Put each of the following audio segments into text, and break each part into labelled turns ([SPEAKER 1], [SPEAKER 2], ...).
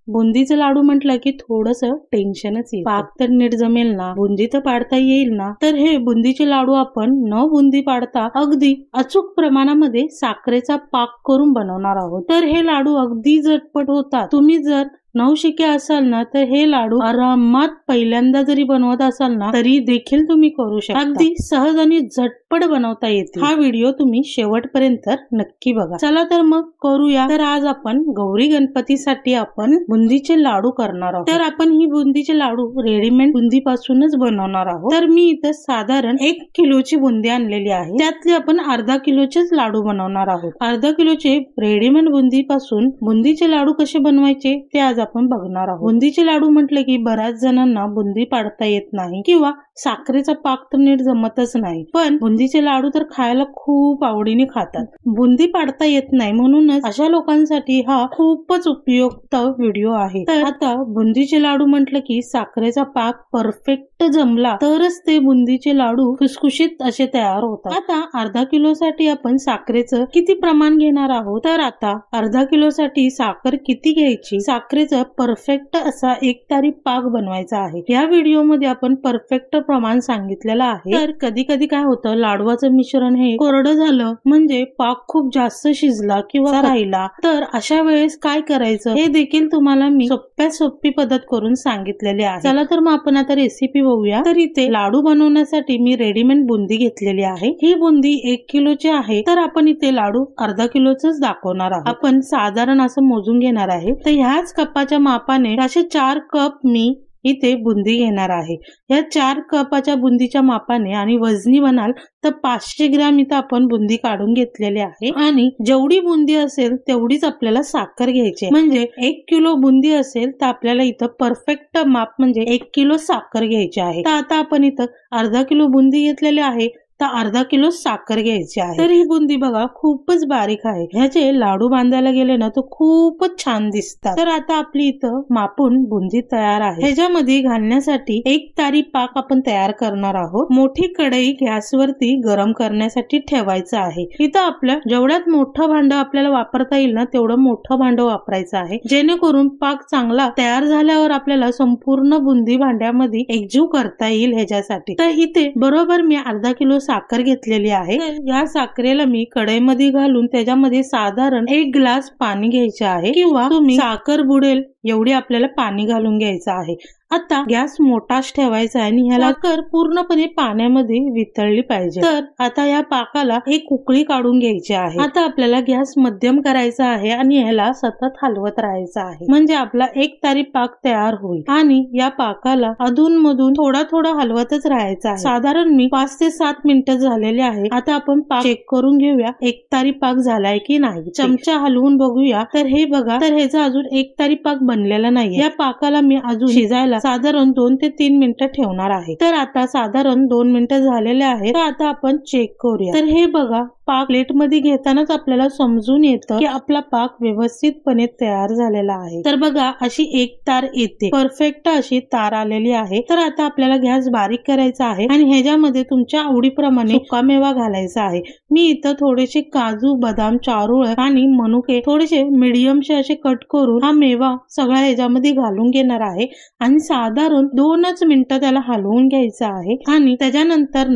[SPEAKER 1] बुंदीचं लाडू म्हटलं की थोडंसं टेन्शनच येईल. पाक तर नीट जमेल ना, बुंदी तर पाडता येईल ना. तर हे बुंदीचे लाडू आपण न बुंदी पाडता अगदी अचूक प्रमाणामध्ये साखरेचा पाक करून बनवणार आहोत. तर हे लाडू अगदी झटपट होतात. तुम्ही जर नवशिके असाल ना, तर हे लाडू आरामात पहिल्यांदा जरी बनवत असाल ना, तरी देखील तुम्ही करू शकता. अगदी सहज आणि झटपट बनवता येते. हा व्हिडिओ तुम्ही शेवटपर्यंत नक्की बघा. चला तर मग करूया. तर आज आपण गौरी गणपतीसाठी आपण बुंदीचे लाडू करणार आहोत. तर आपण ही बुंदीचे लाडू रेडीमेड बुंदी पासूनच बनवणार आहोत. तर मी इथं साधारण 1 किलोची बुंदी आणलेली आहे. त्यातले आपण अर्धा किलोचेच लाडू बनवणार आहोत. अर्धा किलोचे रेडीमेड बुंदी पासून बुंदीचे लाडू कसे बनवायचे ते आज आपण बघणार आहोत. बुंदीचे लाडू म्हटले की बऱ्याच जणांना बुंदी पाडता येत नाही किंवा साखरेचा पाक तर नीट जमतच नाही. पण बुंदीचे लाडू तर खायला खूप आवडीने खातात. बुंदी पाडता येत नाही, म्हणूनच अशा लोकांसाठी हा खूपच उपयुक्त व्हिडिओ आहे. तर आता बुंदीचे लाडू म्हटलं की साखरेचा पाक परफेक्ट जमला तरच ते बुंदीचे लाडू खुसखुशीत असे तयार होतात. आता अर्धा किलो साठी आपण साखरेचं किती प्रमाण घेणार आहोत. तर आता अर्धा किलो साठी साखर किती घ्यायची, साखरेचं परफेक्ट असा एकतारी पाक बनवायचा आहे. या व्हिडिओमध्ये आपण परफेक्ट प्रमाण सांगितलेलं आहे. तर कधी कधी काय होतं, लाडवाचं मिश्रण हे कोरडं झालं म्हणजे पाक खूप जास्त शिजला किंवा राहिला, तर अशा वेळेस काय करायचं हे देखील तुम्हाला मी सोपी पद्धत करून सांगितलेली आहे. चला तर मग आपण आता रेसिपी बघूया. तर इथे लाडू बनवण्यासाठी मी रेडीमेड बुंदी घेतलेली आहे. ही बुंदी 1 किलोची आहे. तर आपण इथे लाडू अर्धा किलोच दाखवणार आहोत. आपण साधारण असं मोजून घेणार आहे. तर ह्याच कपाच्या मापाने असे 4 कप मी इथे बुंदी घेणार आहे. या 4 कपाच्या बुंदीच्या मापाने आणि वजनी बनाल तर 500 ग्रॅम इथं आपण बुंदी काढून घेतलेली आहे. आणि जेवढी बुंदी असेल तेवढीच आपल्याला साखर घ्यायची. म्हणजे 1 किलो बुंदी असेल तर आपल्याला इथं परफेक्ट माप म्हणजे 1 किलो साखर घ्यायची आहे. तर आता आपण इथं अर्धा किलो बुंदी घेतलेली आहे, तर अर्धा किलो साखर घ्यायची आहे. तर ही बुंदी बघा खूपच बारीक आहे. ह्याचे लाडू बांधायला गेले ना तर खूपच छान दिसतात. तर आता आपली इथं मापून बुंदी तयार आहे. ह्याच्यामध्ये घालण्यासाठी एक तारी पाक आपण तयार करणार आहोत. मोठी कढई गॅसवरती गरम करण्यासाठी ठेवायचं आहे. इथं आपलं जेवढ्यात मोठं भांड आपल्याला वापरता येईल ना तेवढं मोठं भांड वापरायचं आहे, जेणेकरून पाक चांगला तयार झाल्यावर आपल्याला संपूर्ण बुंदी भांड्यामध्ये एकजीव करता येईल ह्याच्यासाठी. तर इथे बरोबर मी अर्धा किलो साखर घेतलेली आहे. या साखरेला मी कढईमध्ये घालून त्याच्यामध्ये साधारण 1 ग्लास पाणी घ्यायचे आहे, किंवा तुम्ही साखर बुडेल एवढी आपल्याला पाणी घालून घ्यायचं आहे. आता गॅस मोठाच ठेवायचा आहे आणि ह्याला साखर पूर्णपणे पाण्यामध्ये वितळली पाहिजे. तर आता या पाकाला एक उकळी काढून घ्यायची आहे. आता आपल्याला गॅस मध्यम करायचा आहे आणि ह्याला सतत हलवत राहायचं आहे, म्हणजे आपला एक तारी पाक तयार होईल. आणि या पाकाला अधून मधून थोडा हलवतच राहायचा आहे. साधारण मी 5 ते 7 मिनिटं झालेले आहे. आता आपण पाक चेक करून घेऊया एक तारी पाक झालाय की नाही. चमचा हलवून बघूया. तर हे बघा, तर ह्याचा अजून एक तारी पाक बनलेला नाही. या पाकाला मी अजून शिजायला साधारण 2 ते 3 मिनिटं ठेवणार आहे. तर आता साधारण 2 मिनिटं झालेले आहेत. तर आता आपण चेक करूया. तर हे बघा, पाक प्लेट मध्ये घेतानाच आपल्याला समजून येतं की आपला पाक व्यवस्थितपणे तयार झालेला आहे. तर बघा, अशी एक तार येते, परफेक्ट अशी तार आलेली आहे. तर आता आपल्याला गॅस बारीक करायचा आहे आणि ह्याच्यामध्ये तुमच्या आवडीप्रमाणे सुकामेवा घालायचा आहे. मी इथं थोडेसे काजू, बदाम, चारोळ आणि मनुके थोडेसे मीडियमचे असे कट करून हा मेवा सगळा ह्याच्यामध्ये घालून घेणार आहे आणि साधारण 2च मिनिटं त्याला हलवून घ्यायचं आहे. आणि त्याच्यानंतर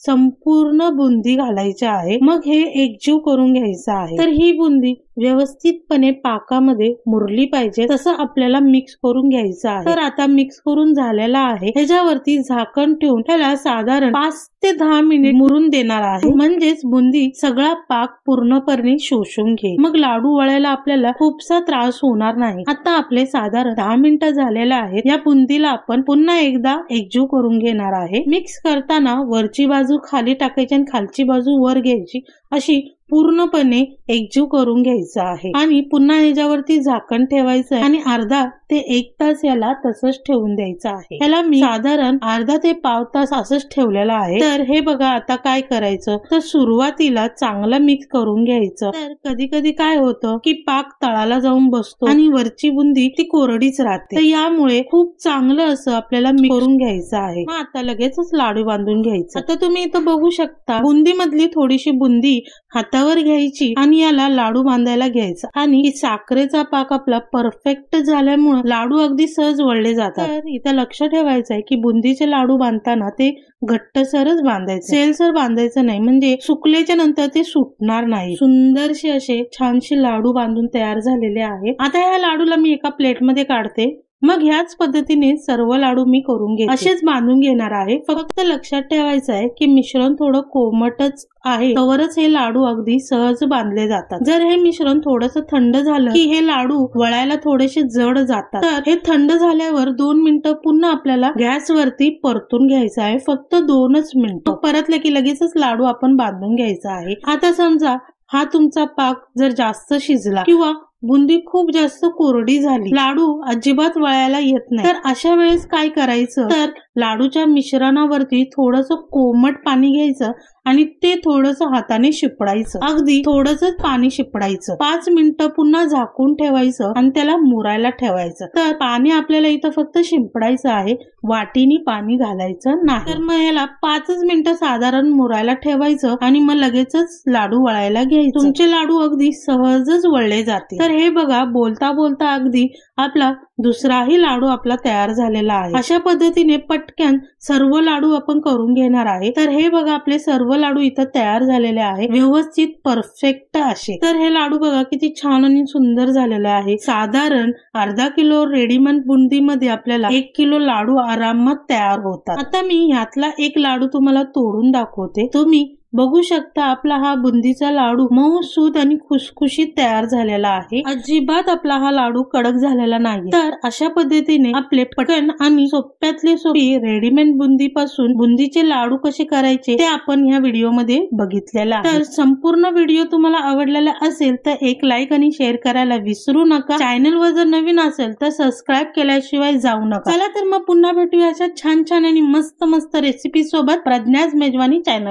[SPEAKER 1] संपूर्ण बुंदी घालायची आहे. मग हे एकजीव करून घ्यायचं आहे. तर ही बुंदी व्यवस्थितपणे पाकामध्ये मुरली पाहिजे तसं आपल्याला मिक्स करून घ्यायचं आहे. तर आता मिक्स करून झालेला आहे. ह्याच्यावरती झाकण ठेवून त्याला साधारण 5 ते 10 मिनिट मुरून देणार आहे, म्हणजेच बुंदी सगळा पाक पूर्णपणे शोषून घेईल. मग लाडू वळायला आपल्याला खूपसा त्रास होणार नाही. आता आपले साधारण 10 मिनिटं झालेले आहेत. या बुंदीला आपण पुन्हा एकदा एकजीव करून घेणार आहे. मिक्स करताना वरची बाजू खाली टाकायची आणि खालची बाजू वर घ्यायची, अशी पूर्णपणे एकजीव करून घ्यायचा आहे. आणि पुन्हा ह्याच्यावरती झाकण ठेवायचं आहे आणि अर्धा ते 1 तास याला तसंच ठेवून द्यायचं आहे. ह्याला मी साधारण अर्धा ते पाव तास असंच ठेवलेलं आहे. तर हे बघा, आता काय करायचं, तर सुरुवातीला चांगलं मिक्स करून घ्यायचं. तर कधी कधी काय होतं की पाक तळाला जाऊन बसतो आणि वरची बुंदी ती कोरडीच राहते. तर यामुळे खूप चांगलं असं आपल्याला मिक्स करून घ्यायचं आहे. मग आता लगेचच लाडू बांधून घ्यायचं. आता तुम्ही इथं बघू शकता, बुंदी मधली थोडीशी बुंदी हातावर घ्यायची आणि याला लाडू बांधायला घ्यायचा. आणि साखरेचा पाक आपला परफेक्ट झाल्यामुळे लाडू अगदी सहज वळले जातात. तर इथं लक्ष ठेवायचं आहे की बुंदीचे लाडू बांधताना ते घट्टसरच बांधायचे, सेलसर बांधायचं नाही, म्हणजे सुकल्याच्या नंतर ते सुटणार नाही. सुंदरसे असे छानसे लाडू बांधून तयार झालेले आहे. आता ह्या लाडूला मी एका प्लेटमध्ये काढते. मग ह्याच पद्धतीने सर्व लाडू मी करून घेते, असेच बांधून घेणार आहे. फक्त लक्षात ठेवायचं आहे की मिश्रण थोडं कोमटच आहे, तवरच हे लाडू अगदी सहज बांधले जातात. जर हे मिश्रण थोडस थंड झालं की हे लाडू वळायला थोडेसे जड जातात. तर हे थंड झाल्यावर 2 मिनिटं पुन्हा आपल्याला गॅसवरती परतून घ्यायचं आहे, फक्त 2च मिनिटं. परतले की लगेचच लाडू आपण बांधून घ्यायचा आहे. आता समजा हा तुमचा पाक जर जास्त शिजला किंवा बुंदी खूप जास्त कोरडी झाली, लाडू अजिबात वळायला येत नाही, तर अशा वेळेस काय करायचं, तर लाडूच्या मिश्रणावरती थोडस कोमट पाणी घ्यायचं आणि ते थोडस हाताने शिपडायचं, अगदी थोडंसंच पाणी शिपडायचं. 5 मिनिटं पुन्हा झाकून ठेवायचं आणि त्याला मुरायला ठेवायचं. तर पाणी आपल्याला इथं फक्त शिंपडायचं आहे, वाटीनी पाणी घालायचं नाही. तर मग ह्याला 5 मिनिटं साधारण मुरायला ठेवायचं आणि मग लगेचच लाडू वळायला घ्यायचं. तुमचे लाडू अगदी सहजच वळले जाते. तर हे बघा, बोलता बोलता अगदी आपला दुसराही लाडू आपला तयार झालेला आहे. अशा पद्धतीने पटकन सर्व लाडू आपण करून घेणार आहे. तर हे बघा, आपले सर्व लाडू इथं तयार झालेले आहे, व्यवस्थित परफेक्ट असे. तर हे लाडू बघा किती छान आणि सुंदर झालेले आहे. साधारण अर्धा किलो रेडीमेड बुंदीमध्ये आपल्याला 1 किलो लाडू आरामात तयार होतात. आता मी ह्यातला एक लाडू तुम्हाला तोडून दाखवते. तुम्ही बघू शकता आपला हा बुंदीचा लाडू मऊसूत आणि खुसखुशीत तयार झालेला आहे. अजिबात आपला हा लाडू कडक झालेला नाही. तर अशा पद्धतीने आपले पटकन आणि सोप्यातले सोपी रेडीमेड बुंदी पासून बुंदीचे लाडू कसे करायचे ते आपण ह्या व्हिडिओमध्ये बघितलेला आहे. तर संपूर्ण व्हिडिओ तुम्हाला आवडलेला असेल तर एक लाईक आणि शेअर करायला विसरू नका. चॅनल वर जर नवीन असेल तर सबस्क्राईब केल्याशिवाय जाऊ नका. चला तर मग पुन्हा भेटूया अशा छान छान आणि मस्त मस्त रेसिपी सोबत प्रज्ञाज मेजवानी चॅनल.